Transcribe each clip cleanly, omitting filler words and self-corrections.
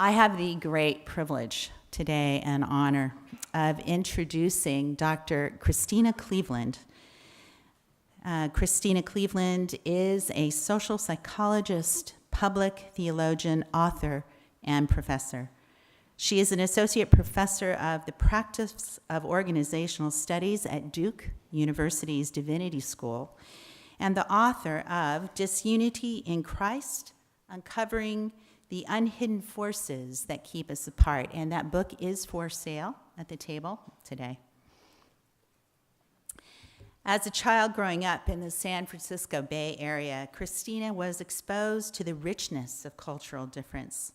I have the great privilege today and honor of introducing Dr. Christena Cleveland. Christena Cleveland is a social psychologist, public theologian, author, and professor. She is an associate professor of the practice of organizational studies at Duke University's Divinity School and the author of Disunity in Christ, Uncovering the Unhidden Forces That Keep Us Apart. And that book is for sale at the table today. As a child growing up in the San Francisco Bay Area, Christena was exposed to the richness of cultural difference.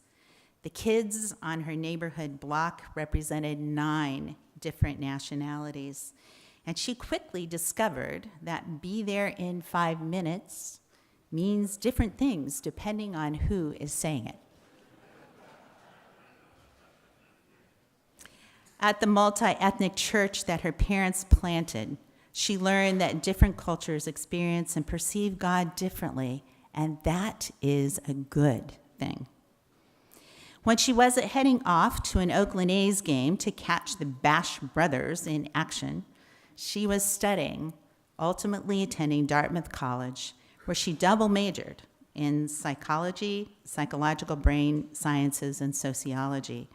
The kids on her neighborhood block represented 9 different nationalities, and she quickly discovered that be there in 5 minutes means different things depending on who is saying it. At the multi-ethnic church that her parents planted, she learned that different cultures experience and perceive God differently, and that is a good thing. When she wasn't heading off to an Oakland A's game to catch the Bash Brothers in action, she was studying, ultimately attending Dartmouth College, where she double majored in psychology, psychological brain sciences, and sociology,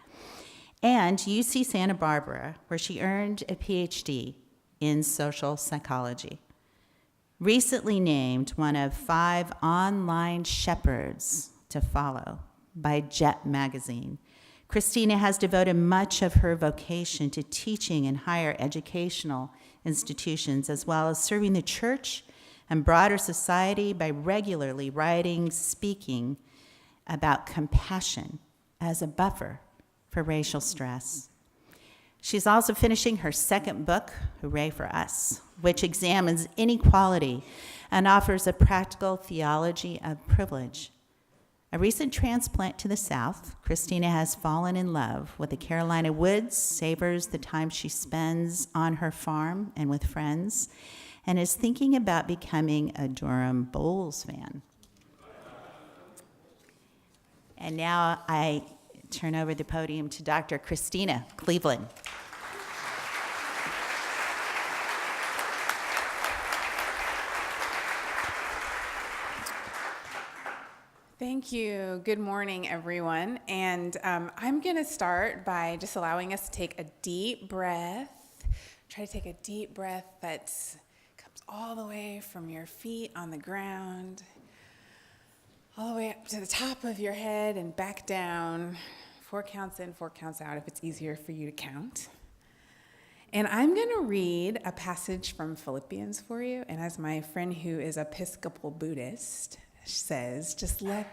and UC Santa Barbara, where she earned a PhD in social psychology. Recently named one of 5 online shepherds to follow by Jet magazine, Christena has devoted much of her vocation to teaching in higher educational institutions, as well as serving the church and broader society by regularly writing, speaking about compassion as a buffer for racial stress. She's also finishing her 2nd book, Hooray for Us, which examines inequality and offers a practical theology of privilege. A recent transplant to the South, Christena has fallen in love with the Carolina woods, savors the time she spends on her farm and with friends, and is thinking about becoming a Durham Bulls fan. And now I turn over the podium to Dr. Christena Cleveland. Thank you. Good morning, everyone. And I'm going to start by just allowing us to take a deep breath. Try to take a deep breath that comes all the way from your feet on the ground, all the way up to the top of your head and back down. 4 counts in, 4 counts out, if it's easier for you to count. And I'm going to read a passage from Philippians for you. And as my friend who is Episcopal Buddhist says, just let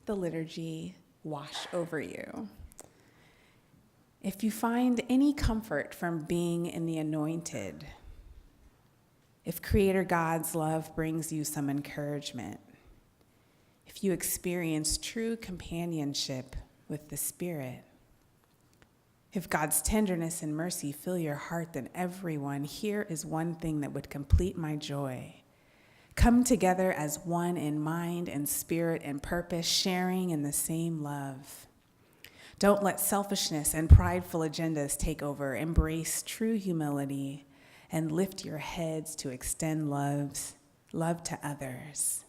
the liturgy wash over you. If you find any comfort from being in the anointed, if Creator God's love brings you some encouragement, if you experience true companionship with the Spirit, if God's tenderness and mercy fill your heart, then everyone, here is one thing that would complete my joy. Come together as one in mind and spirit and purpose, sharing in the same love. Don't let selfishness and prideful agendas take over. Embrace true humility and lift your heads to extend love to others.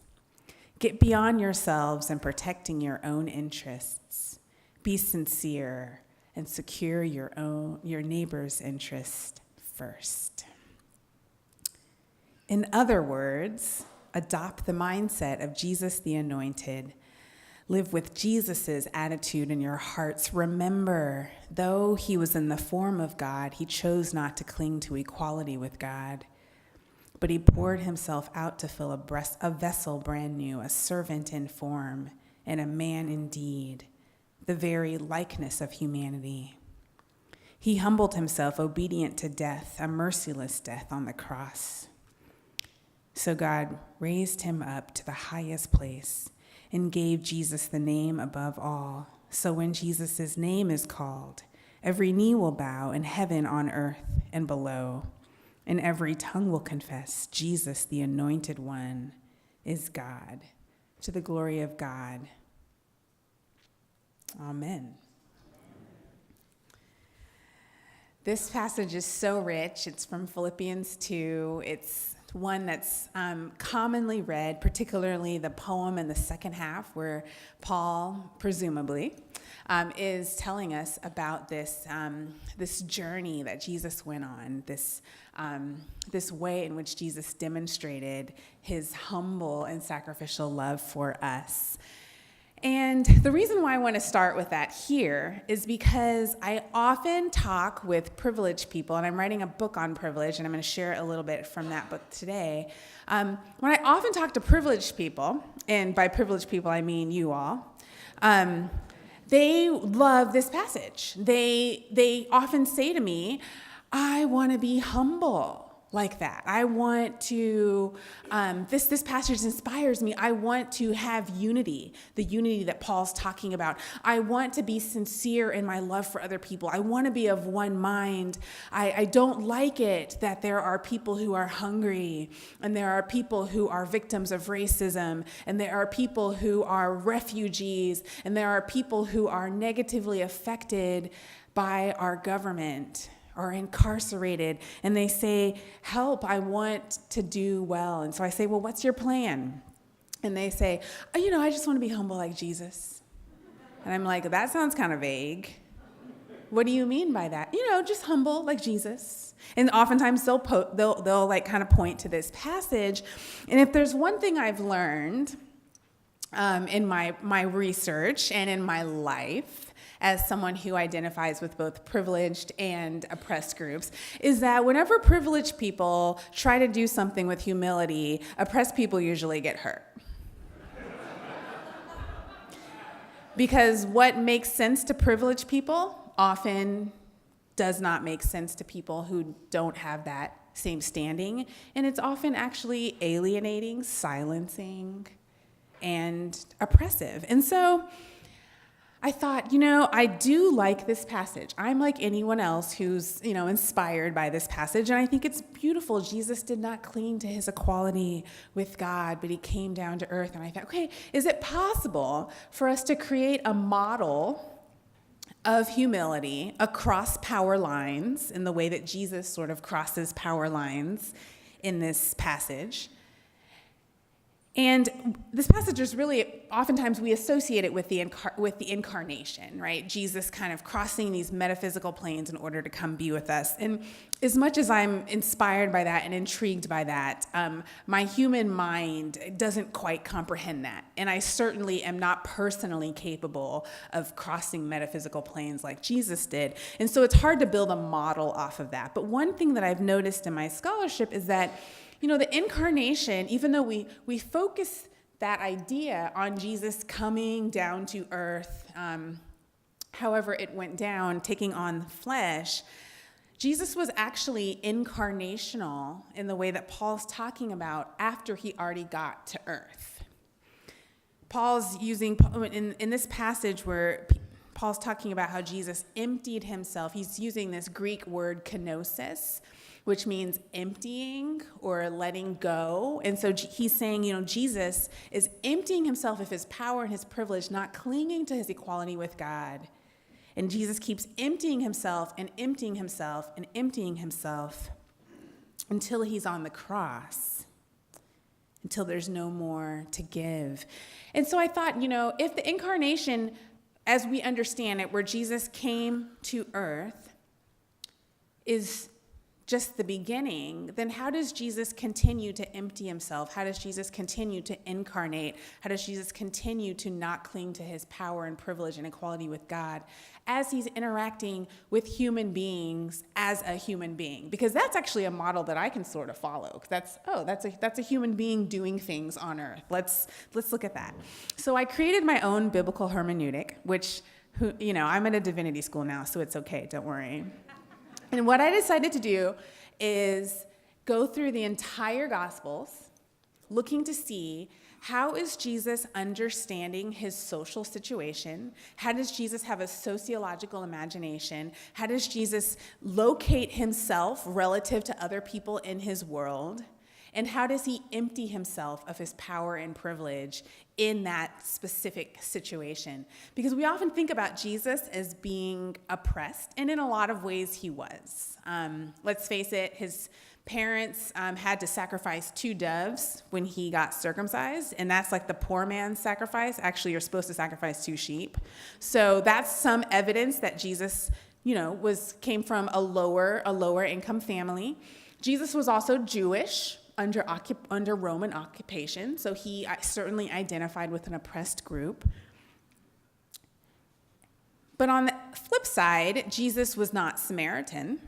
Get beyond yourselves and protecting your own interests. Be sincere and secure your neighbor's interest first. In other words, adopt the mindset of Jesus the Anointed. Live with Jesus's attitude in your hearts. Remember, though he was in the form of God, he chose not to cling to equality with God, but he poured himself out to fill a vessel brand new, a servant in form, and a man indeed, the very likeness of humanity. He humbled himself, obedient to death, a merciless death on the cross. So God raised him up to the highest place and gave Jesus the name above all. So when Jesus' name is called, every knee will bow in heaven, on earth, and below, and every tongue will confess Jesus, the Anointed One, is God, to the glory of God. Amen. This passage is so rich. It's from Philippians 2. It's one that's commonly read, particularly the poem in the second half where Paul, presumably, is telling us about this journey that Jesus went on, this way in which Jesus demonstrated his humble and sacrificial love for us. And the reason why I want to start with that here is because I often talk with privileged people, and I'm writing a book on privilege, and I'm going to share a little bit from that book today. When I often talk to privileged people, and by privileged people I mean you all, they love this passage. They often say to me, I want to be humble like that. I want to, this passage inspires me. I want to have unity, the unity that Paul's talking about. I want to be sincere in my love for other people. I want to be of one mind. I don't like it that there are people who are hungry, and there are people who are victims of racism, and there are people who are refugees, and there are people who are negatively affected by our government or incarcerated, and they say, help, I want to do well. And so I say, well, what's your plan? And they say, I just want to be humble like Jesus. And I'm like, that sounds kind of vague. What do you mean by that? Just humble like Jesus. And oftentimes they'll like kind of point to this passage. And if there's one thing I've learned in my research and in my life, as someone who identifies with both privileged and oppressed groups, is that whenever privileged people try to do something with humility, oppressed people usually get hurt. Because what makes sense to privileged people often does not make sense to people who don't have that same standing, and it's often actually alienating, silencing, and oppressive. And so I thought, I do like this passage. I'm like anyone else who's, inspired by this passage, and I think it's beautiful. Jesus did not cling to his equality with God, but he came down to earth. And I thought, okay, is it possible for us to create a model of humility across power lines in the way that Jesus sort of crosses power lines in this passage? And this passage is really, oftentimes we associate it with the incarnation, right? Jesus kind of crossing these metaphysical planes in order to come be with us. And as much as I'm inspired by that and intrigued by that, my human mind doesn't quite comprehend that. And I certainly am not personally capable of crossing metaphysical planes like Jesus did. And so it's hard to build a model off of that. But one thing that I've noticed in my scholarship is that the incarnation, even though we focus that idea on Jesus coming down to earth, however it went down, taking on the flesh, Jesus was actually incarnational in the way that Paul's talking about after he already got to earth. Paul's using, in this passage where Paul's talking about how Jesus emptied himself, he's using this Greek word kenosis, which means emptying or letting go. And so he's saying, Jesus is emptying himself of his power and his privilege, not clinging to his equality with God. And Jesus keeps emptying himself and emptying himself and emptying himself until he's on the cross, until there's no more to give. And so I thought, if the incarnation, as we understand it, where Jesus came to earth, is just the beginning, then how does Jesus continue to empty himself? How does Jesus continue to incarnate? How does Jesus continue to not cling to his power and privilege and equality with God as he's interacting with human beings as a human being? Because that's actually a model that I can sort of follow. That's a human being doing things on earth. Let's look at that. So I created my own biblical hermeneutic, which, I'm at a divinity school now, so it's okay, don't worry. And what I decided to do is go through the entire Gospels, looking to see how is Jesus understanding his social situation? How does Jesus have a sociological imagination? How does Jesus locate himself relative to other people in his world? And how does he empty himself of his power and privilege in that specific situation? Because we often think about Jesus as being oppressed, and in a lot of ways he was. Let's face it, his parents had to sacrifice 2 doves when he got circumcised, and that's like the poor man's sacrifice. Actually, you're supposed to sacrifice 2 sheep. So that's some evidence that Jesus, came from a lower income family. Jesus was also Jewish, under Roman occupation, so he certainly identified with an oppressed group. But on the flip side, Jesus was not Samaritan,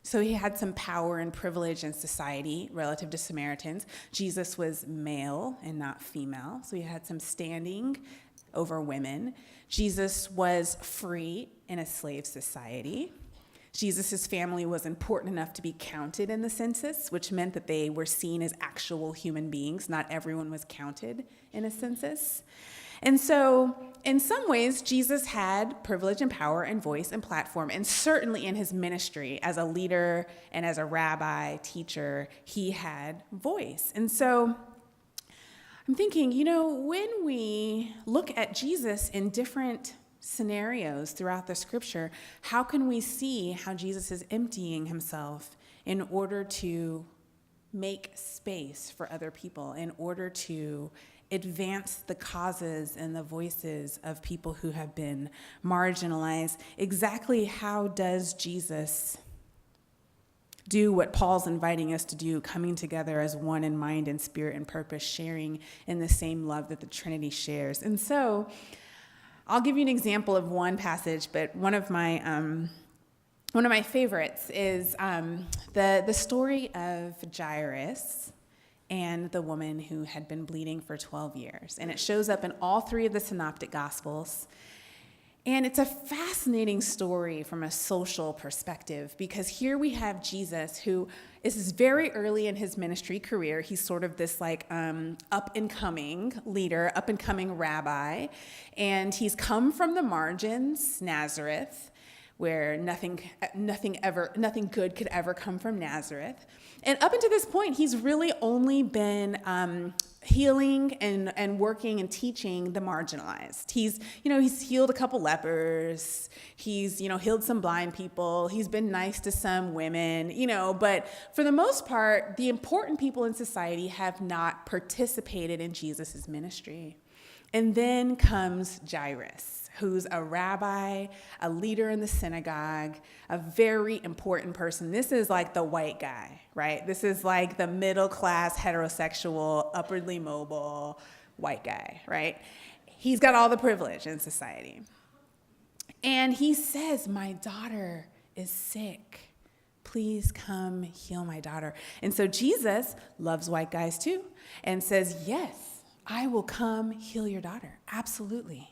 so he had some power and privilege in society relative to Samaritans. Jesus was male and not female, so he had some standing over women. Jesus was free in a slave society. Jesus' family was important enough to be counted in the census, which meant that they were seen as actual human beings. Not everyone was counted in a census. And so, in some ways, Jesus had privilege and power and voice and platform, and certainly in his ministry as a leader and as a rabbi, teacher, he had voice. And so, I'm thinking, when we look at Jesus in different scenarios throughout the scripture, how can we see how Jesus is emptying himself in order to make space for other people, in order to advance the causes and the voices of people who have been marginalized? Exactly how does Jesus do what Paul's inviting us to do, coming together as one in mind and spirit and purpose, sharing in the same love that the Trinity shares? And so I'll give you an example of one passage, but one of my favorites is the story of Jairus and the woman who had been bleeding for 12 years. And it shows up in all 3 of the Synoptic Gospels. And it's a fascinating story from a social perspective, because here we have Jesus, who is very early in his ministry career. He's sort of this up-and-coming leader, up-and-coming rabbi, and he's come from the margins, Nazareth, where nothing good could ever come from Nazareth. And up until this point, he's really only been healing and working and teaching the marginalized. He's healed a couple lepers. He's, healed some blind people. He's been nice to some women, but for the most part, the important people in society have not participated in Jesus' ministry. And then comes Jairus, who's a rabbi, a leader in the synagogue, a very important person. This is like the white guy, right? This is like the middle-class, heterosexual, upwardly mobile white guy, right? He's got all the privilege in society. And he says, "My daughter is sick. Please come heal my daughter." And so Jesus loves white guys too and says, "Yes, I will come heal your daughter. Absolutely."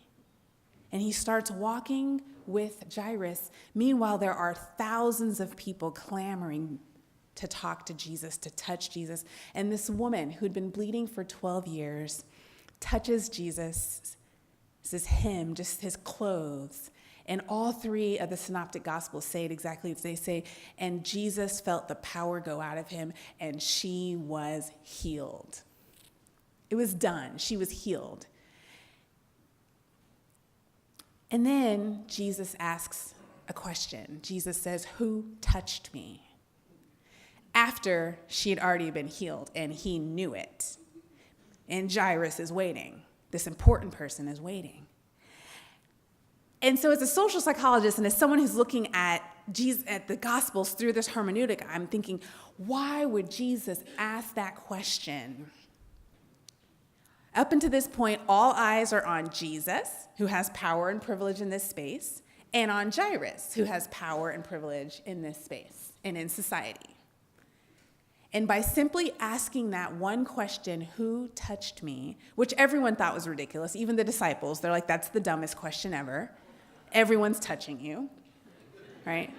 And he starts walking with Jairus. Meanwhile, there are thousands of people clamoring to talk to Jesus, to touch Jesus. And this woman who'd been bleeding for 12 years touches Jesus, his hem, just his clothes. And all 3 of the Synoptic Gospels say it exactly as they say. And Jesus felt the power go out of him, and she was healed. It was done. She was healed. And then Jesus asks a question. Jesus says, "Who touched me?" After she had already been healed, and he knew it. And Jairus is waiting. This important person is waiting. And so as a social psychologist and as someone who's looking at the Gospels through this hermeneutic, I'm thinking, why would Jesus ask that question? Up until this point, all eyes are on Jesus, who has power and privilege in this space, and on Jairus, who has power and privilege in this space and in society. And by simply asking that one question, "Who touched me?" which everyone thought was ridiculous, even the disciples, they're like, "That's the dumbest question ever. Everyone's touching you," right?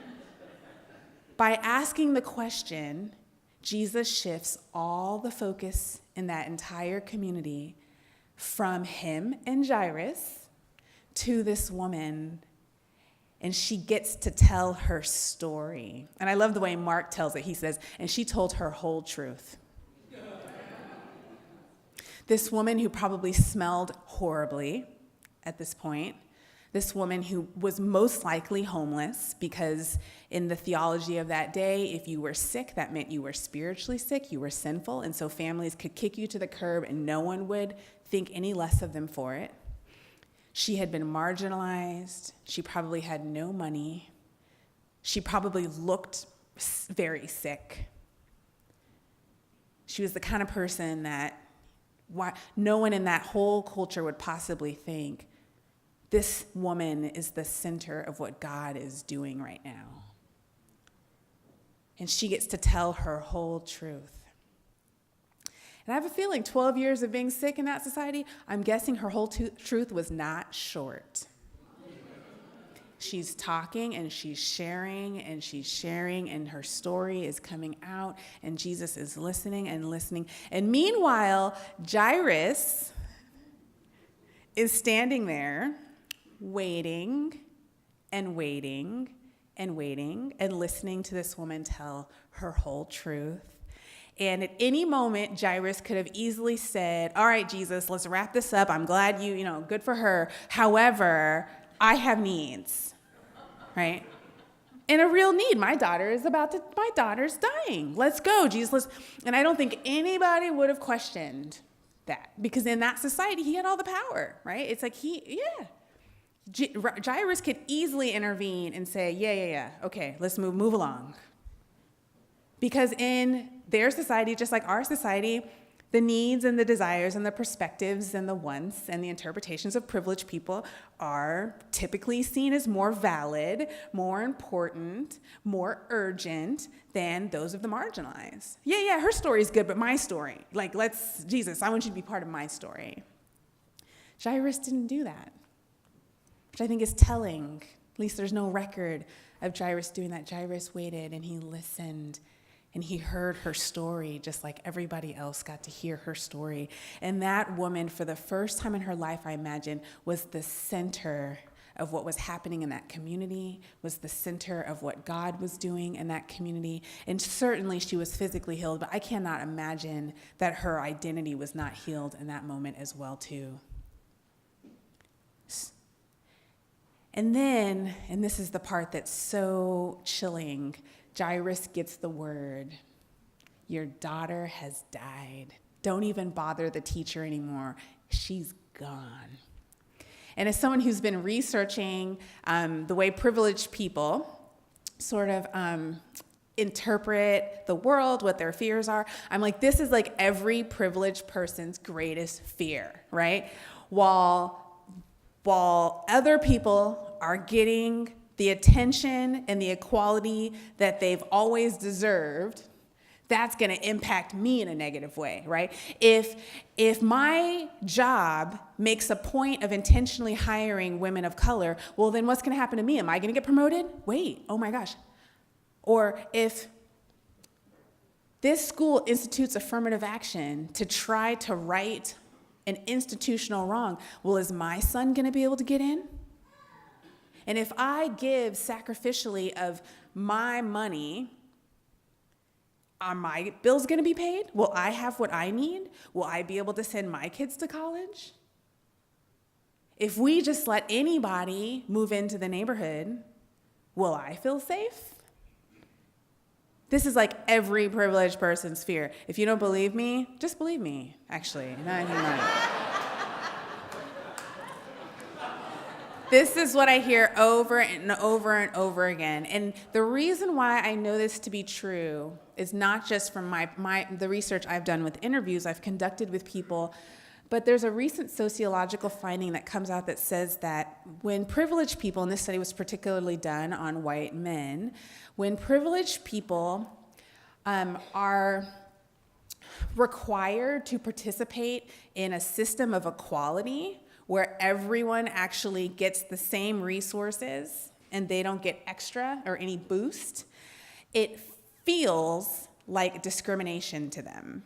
By asking the question, Jesus shifts all the focus in that entire community from him and Jairus to this woman, and she gets to tell her story. And I love the way Mark tells it. He says, "And she told her whole truth." This woman who probably smelled horribly at this point. This woman who was most likely homeless, because in the theology of that day, if you were sick, that meant you were spiritually sick, you were sinful, and so families could kick you to the curb and no one would think any less of them for it. She had been marginalized. She probably had no money. She probably looked very sick. She was the kind of person that no one in that whole culture would possibly think, this woman is the center of what God is doing right now. And she gets to tell her whole truth. And I have a feeling 12 years of being sick in that society, I'm guessing her whole truth was not short. She's talking and she's sharing and her story is coming out and Jesus is listening and listening. And meanwhile, Jairus is standing there waiting and waiting and waiting and listening to this woman tell her whole truth. And at any moment, Jairus could have easily said, all right, Jesus, let's wrap this up. I'm glad good for her. However, I have needs, right? And a real need. My daughter's dying. Let's go, Jesus. And I don't think anybody would have questioned that, because in that society, he had all the power, right? It's like Jairus could easily intervene and say, yeah, okay, let's move along. Because in their society, just like our society, the needs and the desires and the perspectives and the wants and the interpretations of privileged people are typically seen as more valid, more important, more urgent than those of the marginalized. Yeah, her story is good, but my story, Jesus, I want you to be part of my story. Jairus didn't do that, which I think is telling. At least there's no record of Jairus doing that. Jairus waited and he listened and he heard her story just like everybody else got to hear her story. And that woman, for the first time in her life, I imagine, was the center of what was happening in that community, was the center of what God was doing in that community. And certainly she was physically healed, but I cannot imagine that her identity was not healed in that moment as well, too. And then, and this is the part that's so chilling, Jairus gets the word, your daughter has died. Don't even bother the teacher anymore. She's gone. And as someone who's been researching the way privileged people sort of interpret the world, what their fears are, I'm like, this is like every privileged person's greatest fear, right? While other people are getting the attention and the equality that they've always deserved, that's going to impact me in a negative way, right? If my job makes a point of intentionally hiring women of color, well, then what's going to happen to me? Am I going to get promoted? Wait, oh my gosh. Or if this school institutes affirmative action to try to right an institutional wrong, well, is my son going to be able to get in? And if I give sacrificially of my money, are my bills going to be paid? Will I have what I need? Will I be able to send my kids to college? If we just let anybody move into the neighborhood, will I feel safe? This is like every privileged person's fear. If you don't believe me, just believe me, actually. No, I think not. This is what I hear over and over and over again. And the reason why I know this to be true is not just from the research I've done with interviews I've conducted with people, but there's a recent sociological finding that comes out that says that when privileged people, and this study was particularly done on white men, when privileged people are required to participate in a system of equality, where everyone actually gets the same resources and they don't get extra or any boost, it feels like discrimination to them.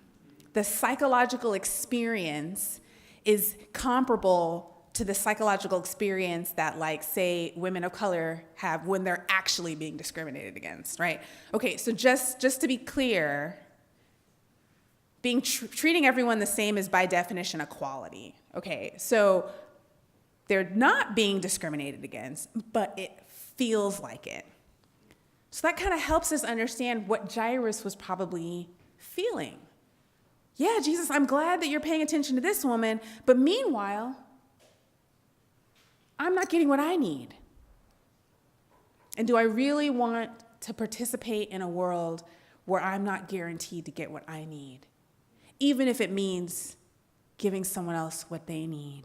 The psychological experience is comparable to the psychological experience that, like, say, women of color have when they're actually being discriminated against, right? Okay, so just to be clear, treating everyone the same is by definition equality. Okay, so they're not being discriminated against, but it feels like it. So that kind of helps us understand what Jairus was probably feeling. Yeah, Jesus, I'm glad that you're paying attention to this woman, but meanwhile, I'm not getting what I need. And do I really want to participate in a world where I'm not guaranteed to get what I need, even if it means giving someone else what they need?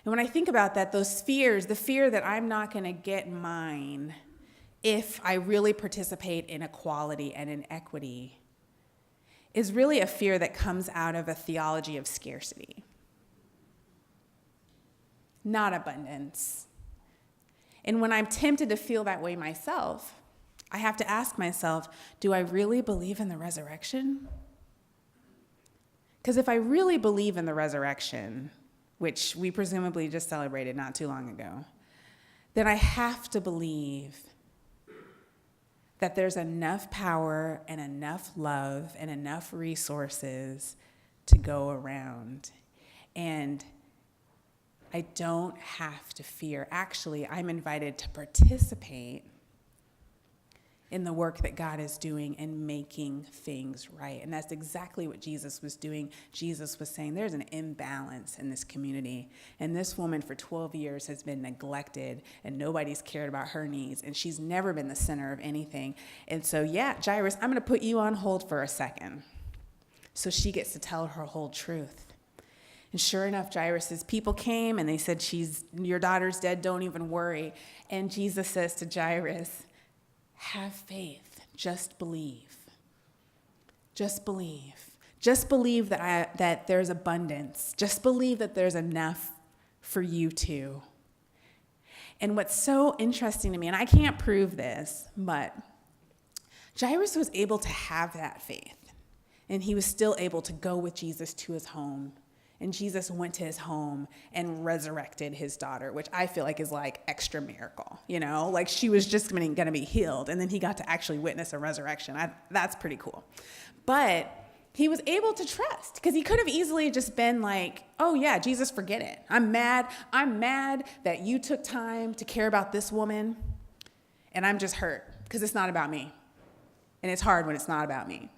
And when I think about that, those fears, the fear that I'm not going to get mine if I really participate in equality and in equity, is really a fear that comes out of a theology of scarcity, not abundance. And when I'm tempted to feel that way myself, I have to ask myself, do I really believe in the resurrection? Because if I really believe in the resurrection, which we presumably just celebrated not too long ago, then I have to believe that there's enough power and enough love and enough resources to go around. And I don't have to fear. Actually, I'm invited to participate in the work that God is doing and making things right. And that's exactly what Jesus was doing. Jesus was saying there's an imbalance in this community. And this woman for 12 years has been neglected and nobody's cared about her needs. And she's never been the center of anything. And so, yeah, Jairus, I'm going to put you on hold for a second. So she gets to tell her whole truth. And sure enough, Jairus' people came and they said, your daughter's dead, don't even worry. And Jesus says to Jairus, have faith, just believe. Just believe. Just believe that there's abundance. Just believe that there's enough for you too. And what's so interesting to me, and I can't prove this, but Jairus was able to have that faith. And he was still able to go with Jesus to his home. And Jesus went to his home and resurrected his daughter, which I feel like is like extra miracle, like she was just going to be healed. And then he got to actually witness a resurrection. That's pretty cool. But he was able to trust because he could have easily just been like, oh yeah, Jesus, forget it. I'm mad that you took time to care about this woman. And I'm just hurt because it's not about me. And it's hard when it's not about me.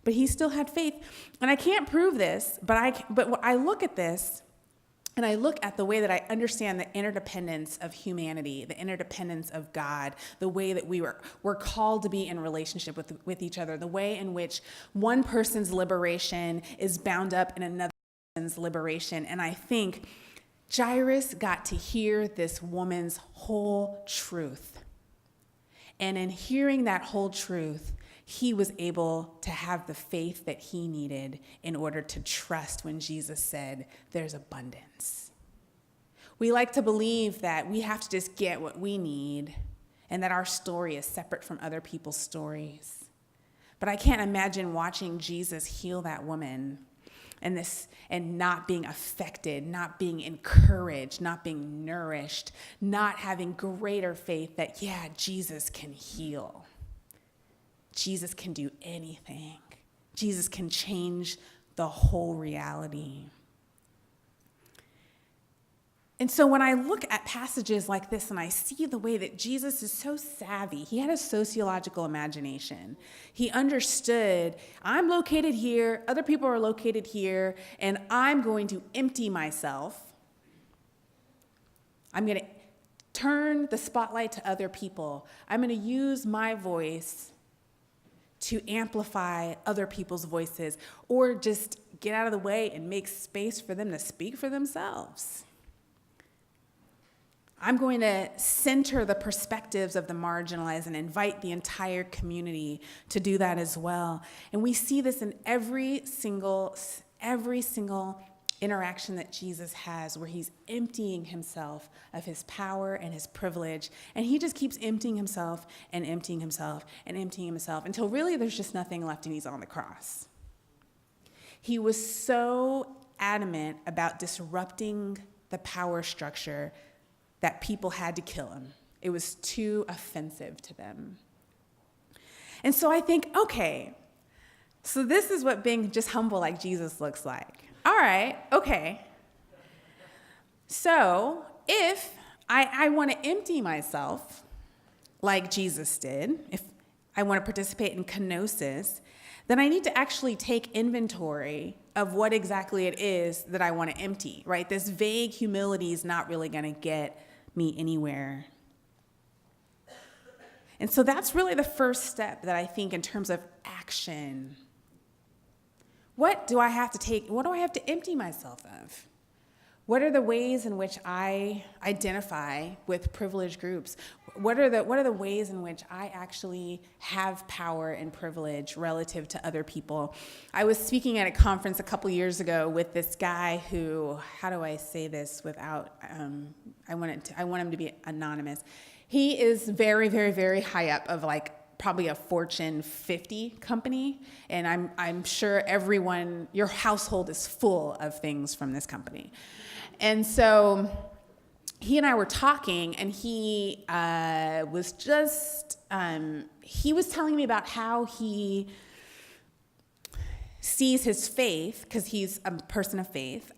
But he still had faith. And I can't prove this, but I look at this, and I look at the way that I understand the interdependence of humanity, the interdependence of God, the way that we're called to be in relationship with each other, the way in which one person's liberation is bound up in another person's liberation. And I think Jairus got to hear this woman's whole truth. And in hearing that whole truth, he was able to have the faith that he needed in order to trust when Jesus said, there's abundance. We like to believe that we have to just get what we need and that our story is separate from other people's stories. But I can't imagine watching Jesus heal that woman and not being affected, not being encouraged, not being nourished, not having greater faith that, yeah, Jesus can heal. Jesus can do anything. Jesus can change the whole reality. And so when I look at passages like this and I see the way that Jesus is so savvy, he had a sociological imagination. He understood, I'm located here, other people are located here, and I'm going to empty myself. I'm going to turn the spotlight to other people. I'm going to use my voice to amplify other people's voices, or just get out of the way and make space for them to speak for themselves. I'm going to center the perspectives of the marginalized and invite the entire community to do that as well. And we see this in every single interaction that Jesus has, where he's emptying himself of his power and his privilege, and he just keeps emptying himself and emptying himself and emptying himself until really there's just nothing left and he's on the cross. He was so adamant about disrupting the power structure that people had to kill him. It was too offensive to them. And so I think, okay, So this is what being just humble like Jesus looks like. All right, okay. So if I want to empty myself like Jesus did, if I want to participate in kenosis, then I need to actually take inventory of what exactly it is that I want to empty, right? This vague humility is not really going to get me anywhere. And so that's really the first step that I think in terms of action. What do I have to take? What do I have to empty myself of? What are the ways in which I identify with privileged groups? What are the ways in which I actually have power and privilege relative to other people? I was speaking at a conference a couple years ago with this guy who, how do I say this without, I want him to be anonymous. He is very, very, very high up of like probably a Fortune 50 company, and I'm sure everyone, your household is full of things from this company. And so he and I were talking, and he was telling me about how he sees his faith, because he's a person of faith,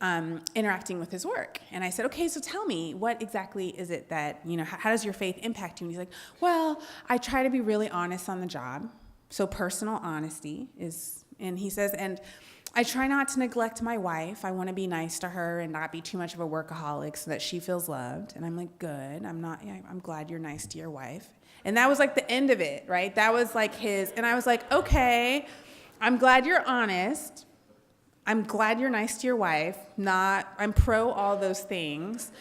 interacting with his work. And I said, okay, so tell me, what exactly is it that, how does your faith impact you? And he's like, well, I try to be really honest on the job. So personal honesty is, and he says, and I try not to neglect my wife. I want to be nice to her and not be too much of a workaholic so that she feels loved. And I'm like, good. I'm glad you're nice to your wife. And that was like the end of it, right? That was like his, and I was like, okay, I'm glad you're honest. I'm glad you're nice to your wife. I'm pro all those things.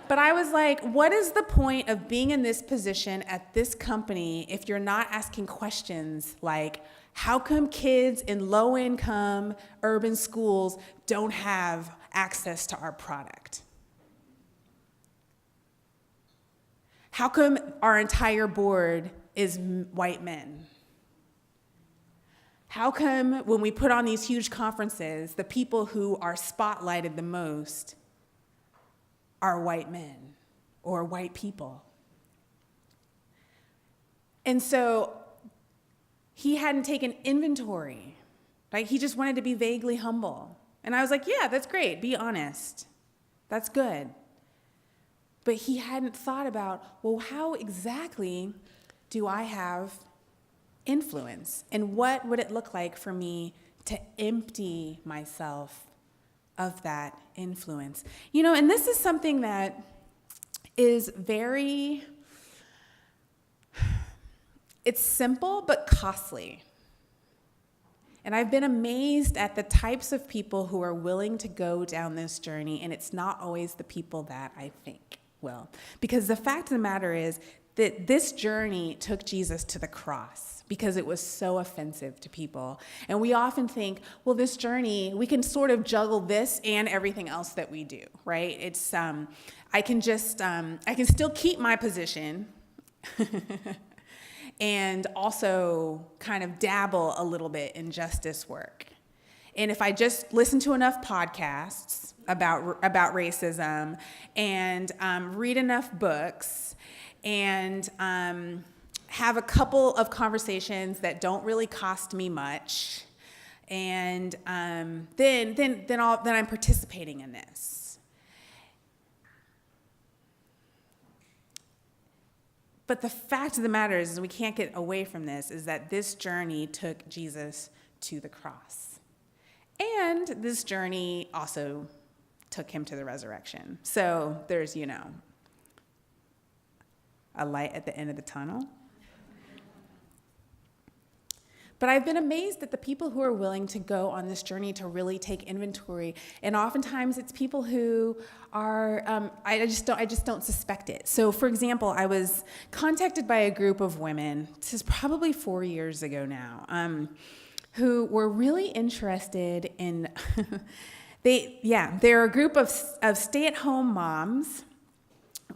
But I was like, what is the point of being in this position at this company if you're not asking questions like, how come kids in low-income urban schools don't have access to our product? How come our entire board is white men? How come when we put on these huge conferences, the people who are spotlighted the most are white men or white people? And so he hadn't taken inventory, right? He just wanted to be vaguely humble. And I was like, yeah, that's great. Be honest. That's good. But he hadn't thought about, well, how exactly do I have influence? And what would it look like for me to empty myself of that influence? And this is something that is it's simple but costly. And I've been amazed at the types of people who are willing to go down this journey, and it's not always the people that I think will. Because the fact of the matter is that this journey took Jesus to the cross because it was so offensive to people. And we often think, well, this journey, we can sort of juggle this and everything else that we do, right? It's, I can still keep my position and also kind of dabble a little bit in justice work. And if I just listen to enough podcasts about racism and read enough books and have a couple of conversations that don't really cost me much, and then I'm participating in this. But the fact of the matter is, we can't get away from this, is that this journey took Jesus to the cross. And this journey also took him to the resurrection. So there's, a light at the end of the tunnel. But I've been amazed at the people who are willing to go on this journey to really take inventory. And oftentimes it's people who are, I just don't suspect it. So for example, I was contacted by a group of women, this is probably 4 years ago now, who were really interested in, they're a group of stay-at-home moms,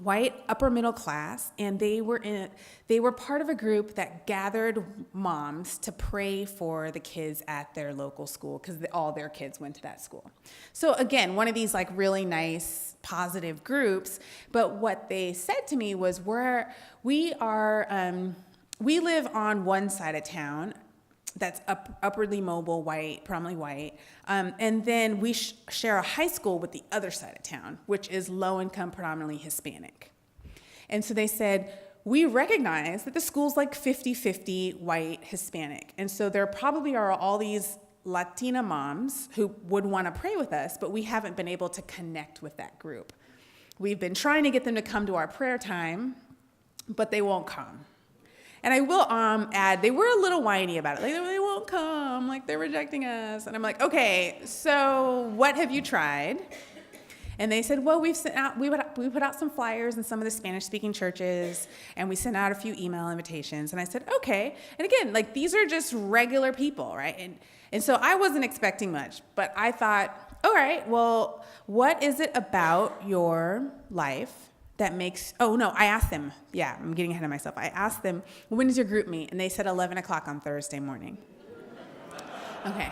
white, upper middle class, and they were part of a group that gathered moms to pray for the kids at their local school because all their kids went to that school. So again, one of these like really nice, positive groups. But what they said to me was, we live on one side of town, that's upwardly mobile, white, predominantly white. And then we share a high school with the other side of town, which is low-income, predominantly Hispanic. And so they said, we recognize that the school's like 50-50 white, Hispanic. And so there probably are all these Latina moms who would want to pray with us, but we haven't been able to connect with that group. We've been trying to get them to come to our prayer time, but they won't come. And I will add, they were a little whiny about it. Like, they won't come, like they're rejecting us. And I'm like, okay, so what have you tried? And they said, well, we put out some flyers in some of the Spanish-speaking churches, and we sent out a few email invitations. And I said, okay. And again, like, these are just regular people, right? And so I wasn't expecting much, but I thought, all right, well, what is it about your life that makes, I asked them, I'm getting ahead of myself. I asked them, when does your group meet? And they said 11 o'clock on Thursday morning. Okay.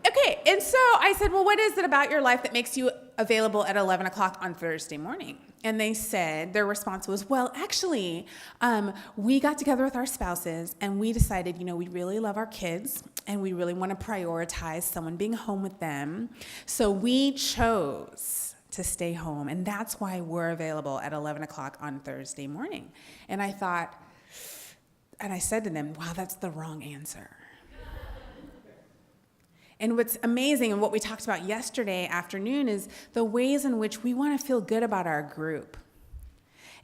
Okay, and so I said, well, what is it about your life that makes you available at 11 o'clock on Thursday morning? And they said, their response was, well, actually, we got together with our spouses and we decided, we really love our kids and we really want to prioritize someone being home with them. So we chose to stay home, and that's why we're available at 11 o'clock on Thursday morning. And I thought, and I said to them, wow, that's the wrong answer. And what's amazing and what we talked about yesterday afternoon is the ways in which we want to feel good about our group.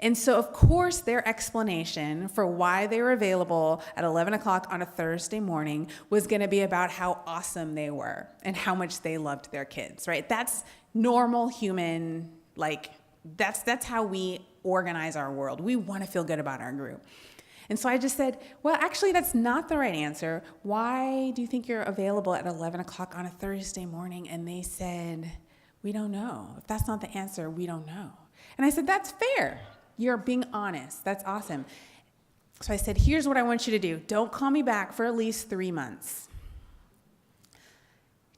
And so, of course, their explanation for why they were available at 11 o'clock on a Thursday morning was going to be about how awesome they were and how much they loved their kids, right? That's normal human, that's how we organize our world. We want to feel good about our group. And so I just said, well, actually, that's not the right answer. Why do you think you're available at 11 o'clock on a Thursday morning? And they said, we don't know. If that's not the answer, we don't know. And I said, that's fair. You're being honest. That's awesome. So I said, here's what I want you to do. Don't call me back for at least 3 months.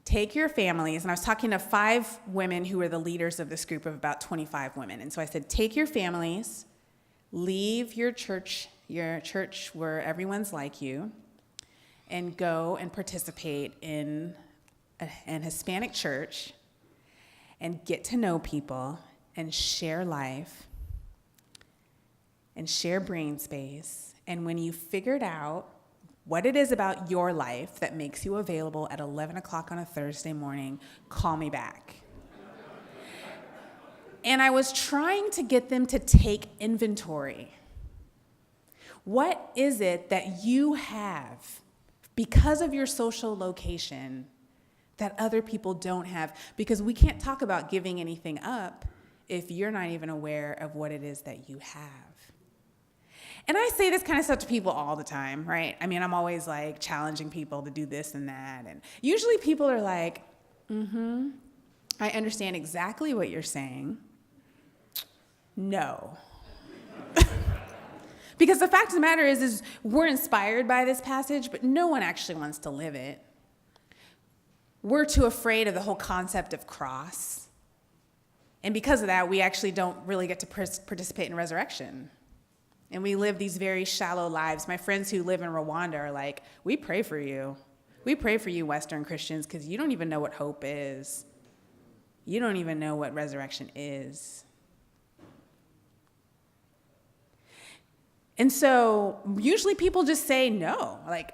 Take your families, and I was talking to 5 women who were the leaders of this group of about 25 women. And so I said, take your families, leave your church where everyone's like you, and go and participate in an Hispanic church and get to know people and share life and share brain space. And when you figured out what it is about your life that makes you available at 11 o'clock on a Thursday morning, call me back. And I was trying to get them to take inventory. What is it that you have because of your social location that other people don't have? Because we can't talk about giving anything up if you're not even aware of what it is that you have. And I say this kind of stuff to people all the time, right? I mean, I'm always like challenging people to do this and that. And usually people are like, I understand exactly what you're saying. No. Because the fact of the matter is we're inspired by this passage, but no one actually wants to live it. We're too afraid of the whole concept of cross. And because of that, we actually don't really get to participate in resurrection. And we live these very shallow lives. My friends who live in Rwanda are like, we pray for you. We pray for you, Western Christians, because you don't even know what hope is. You don't even know what resurrection is. And so usually people just say no. Like,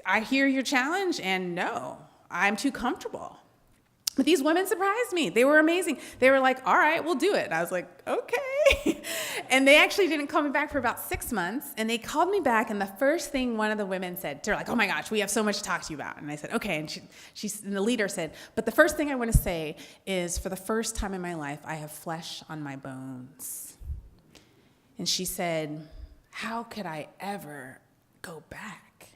I hear your challenge and no, I'm too comfortable. But these women surprised me. They were amazing. They were like, all right, we'll do it. And I was like, okay. And they actually didn't call me back for about 6 months. And they called me back. And the first thing one of the women said, they're like, oh my gosh, we have so much to talk to you about. And I said, okay. And and the leader said, but the first thing I want to say is for the first time in my life, I have flesh on my bones. And she said, how could I ever go back?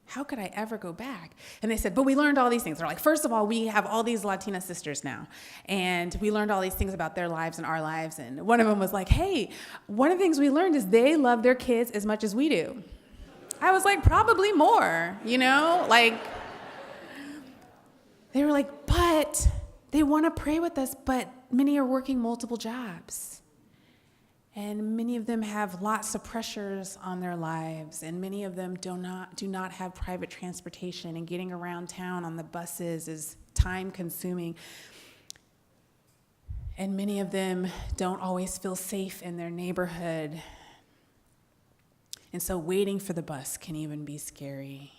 How could I ever go back? And they said, but we learned all these things. They're like, first of all, we have all these Latina sisters now. And we learned all these things about their lives and our lives. And one of them was like, hey, one of the things we learned is they love their kids as much as we do. I was like, probably more, like, they were like, but they want to pray with us, but many are working multiple jobs. And many of them have lots of pressures on their lives, and many of them do not have private transportation, and getting around town on the buses is time-consuming. And many of them don't always feel safe in their neighborhood. And so waiting for the bus can even be scary.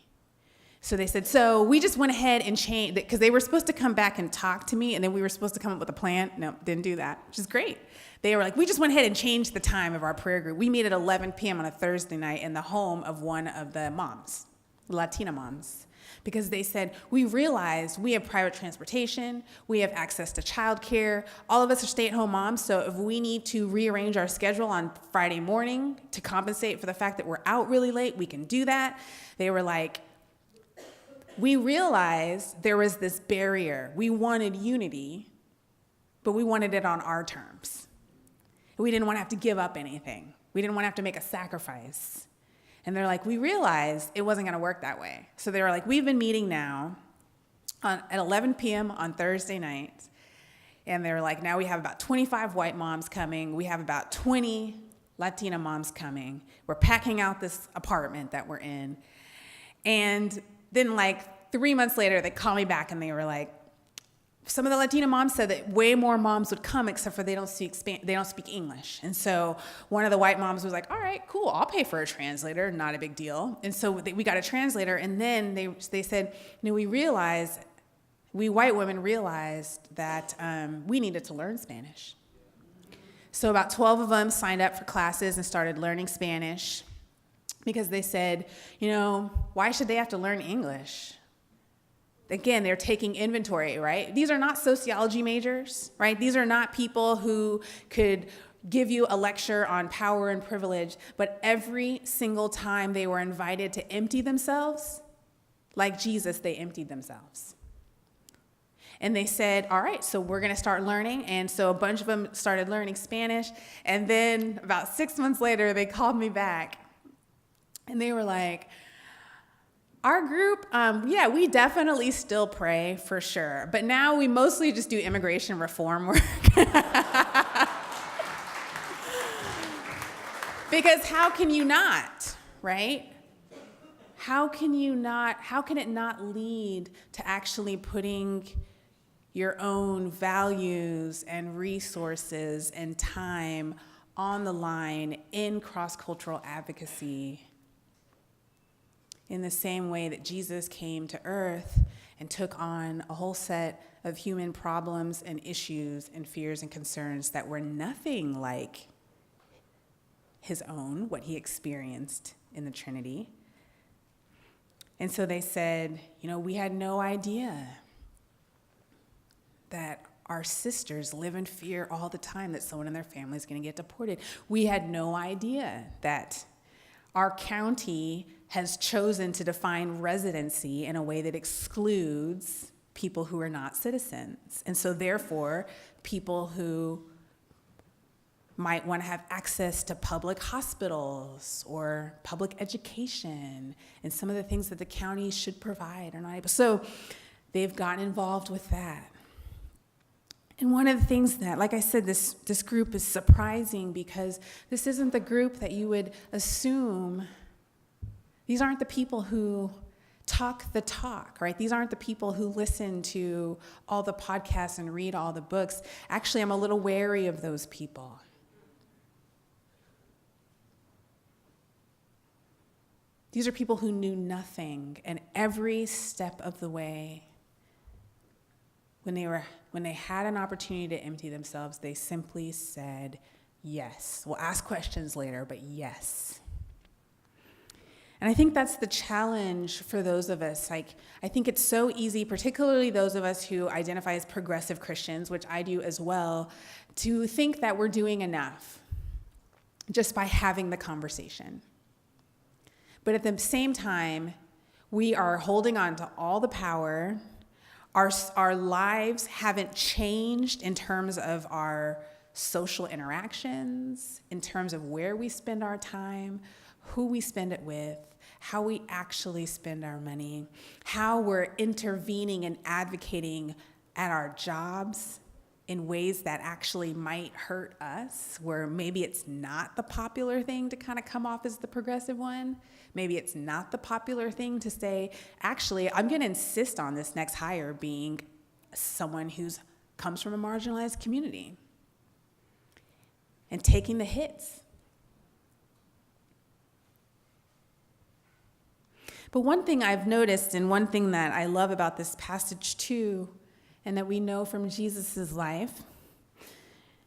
So they said, so we just went ahead and changed, because they were supposed to come back and talk to me, and then we were supposed to come up with a plan. No, didn't do that, which is great. They were like, we just went ahead and changed the time of our prayer group. We meet at 11 p.m. on a Thursday night in the home of one of the moms, Latina moms, because they said, we realized we have private transportation, we have access to childcare, all of us are stay-at-home moms, so if we need to rearrange our schedule on Friday morning to compensate for the fact that we're out really late, we can do that. They were like, we realized there was this barrier. We wanted unity, but we wanted it on our terms. We didn't want to have to give up anything. We didn't want to have to make a sacrifice. And they're like, we realized it wasn't going to work that way. So they were like, we've been meeting now at 11 p.m. on Thursday night. And they're like, now we have about 25 white moms coming. We have about 20 Latina moms coming. We're packing out this apartment that we're in. And then like 3 months later, they call me back and they were like, some of the Latina moms said that way more moms would come, except for they don't speak English. And so one of the white moms was like, all right, cool, I'll pay for a translator, not a big deal. And so we got a translator, and then they said, we white women realized that we needed to learn Spanish. So about 12 of them signed up for classes and started learning Spanish, because they said, why should they have to learn English? Again, they're taking inventory, right? These are not sociology majors, right? These are not people who could give you a lecture on power and privilege, but every single time they were invited to empty themselves, like Jesus, they emptied themselves. And they said, all right, so we're going to start learning. And so a bunch of them started learning Spanish. And then about 6 months later, they called me back. And they were like, our group, we definitely still pray for sure. But now we mostly just do immigration reform work. Because how can you not, right? How can it not lead to actually putting your own values and resources and time on the line in cross-cultural advocacy? In the same way that Jesus came to earth and took on a whole set of human problems and issues and fears and concerns that were nothing like his own, what he experienced in the Trinity. And so they said, we had no idea that our sisters live in fear all the time that someone in their family is going to get deported. We had no idea that our county has chosen to define residency in a way that excludes people who are not citizens. And so therefore, people who might want to have access to public hospitals or public education and some of the things that the county should provide are not able. So they've gotten involved with that. And one of the things that, like I said, this group is surprising, because this isn't the group that you would assume. These aren't the people who talk the talk, right? These aren't the people who listen to all the podcasts and read all the books. Actually, I'm a little wary of those people. These are people who knew nothing, and every step of the way, when they had an opportunity to empty themselves, they simply said yes. We'll ask questions later, but yes. And I think that's the challenge for those of us. I think it's so easy, particularly those of us who identify as progressive Christians, which I do as well, to think that we're doing enough just by having the conversation. But at the same time, we are holding on to all the power. Our lives haven't changed in terms of our social interactions, in terms of where we spend our time, who we spend it with, how we actually spend our money, how we're intervening and advocating at our jobs in ways that actually might hurt us, where maybe it's not the popular thing to kind of come off as the progressive one. Maybe it's not the popular thing to say, actually, I'm going to insist on this next hire being someone who's comes from a marginalized community and taking the hits. But one thing I've noticed, and one thing that I love about this passage too, and that we know from Jesus' life,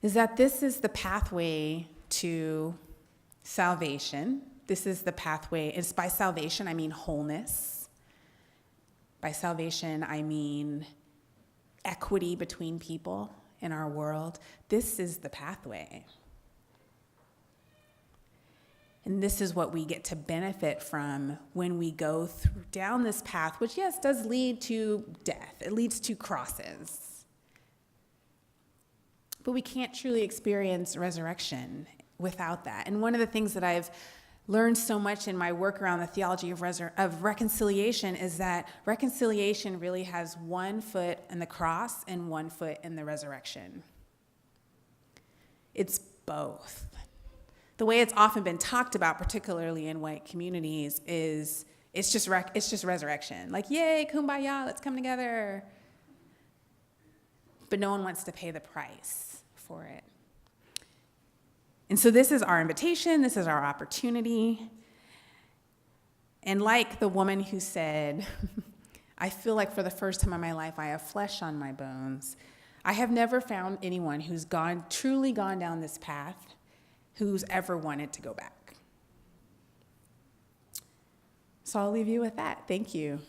is that this is the pathway to salvation. This is the pathway. It's by salvation, I mean wholeness. By salvation, I mean equity between people in our world. This is the pathway. And this is what we get to benefit from when we go down this path, which, yes, does lead to death. It leads to crosses. But we can't truly experience resurrection without that. And one of the things that I've learned so much in my work around the theology of reconciliation is that reconciliation really has one foot in the cross and one foot in the resurrection. It's both. The way it's often been talked about, particularly in white communities, is it's just resurrection. Like, yay, kumbaya, let's come together. But no one wants to pay the price for it. And so this is our invitation, this is our opportunity. And like the woman who said, I feel like for the first time in my life, I have flesh on my bones. I have never found anyone who's truly gone down this path who's ever wanted to go back. So I'll leave you with that. Thank you.